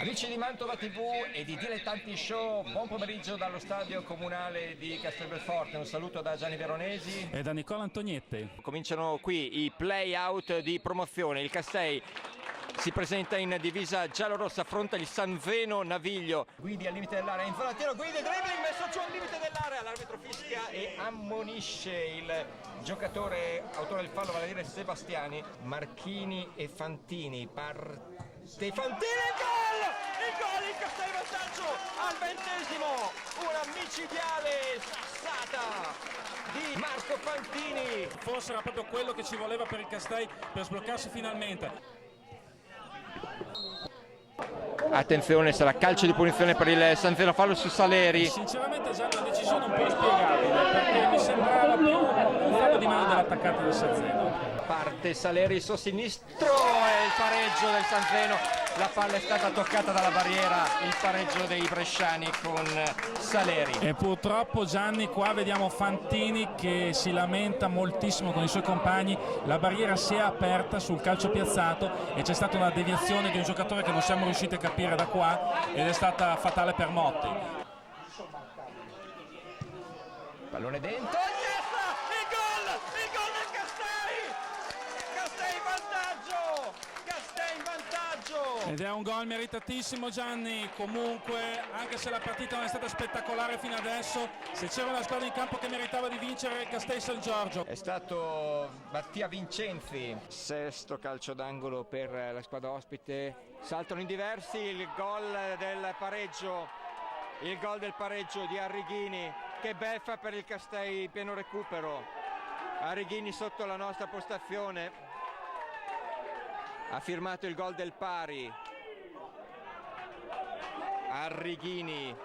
Amici di Mantova TV e di Dilettanti Show, buon pomeriggio dallo stadio comunale di Castelbelforte. Un saluto da Gianni Veronesi e da Nicola Antoniette. Cominciano qui i play-out di promozione. Il Castei si presenta in divisa giallorossa, affronta il San Veno Naviglio. Guidi al limite dell'area, in zona tiro, Guidi, dribbling, messo giù al limite dell'area. L'arbitro fischia e ammonisce il giocatore autore del fallo, vale a dire Sebastiani. Marchini e Fantini, Fantini, il gol! Il gol, il Castei in vantaggio al 20°, una micidiale sassata di Marco Fantini. Forse era proprio quello che ci voleva per il Castei per sbloccarsi finalmente. Attenzione, sarà calcio di punizione per il San Veno, fallo su Saleri. Sinceramente già una decisione un po' spiegabile, perché mi sembrava più un fallo di mano dell'attaccante del San Veno. Parte Saleri, il suo sinistro e il pareggio del San Veno. La palla è stata toccata dalla barriera, il pareggio dei bresciani con Saleri. E purtroppo Gianni, qua vediamo Fantini che si lamenta moltissimo con i suoi compagni. La barriera si è aperta sul calcio piazzato e c'è stata una deviazione di un giocatore che non siamo riusciti a capire da qua ed è stata fatale per Motti. Pallone dentro, il gol del Castei! Castei in vantaggio! Castei in vantaggio! Ed è un gol meritatissimo, Gianni. Comunque, anche se la partita non è stata spettacolare fino adesso, se c'era una squadra in campo che meritava di vincere, il Castei San Giorgio. È stato Mattia Vincenzi. Sesto calcio d'angolo per la squadra ospite. Saltano in diversi, il gol del pareggio. Il gol del pareggio di Arrighini. Che beffa per il Castei, pieno recupero. Arrighini sotto la nostra postazione. Ha firmato il gol del pari. Arrighini.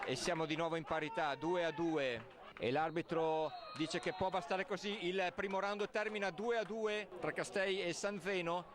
E siamo di nuovo in parità, 2-2. E l'arbitro dice che può bastare così. Il primo round termina 2-2 tra Castei e San Veno.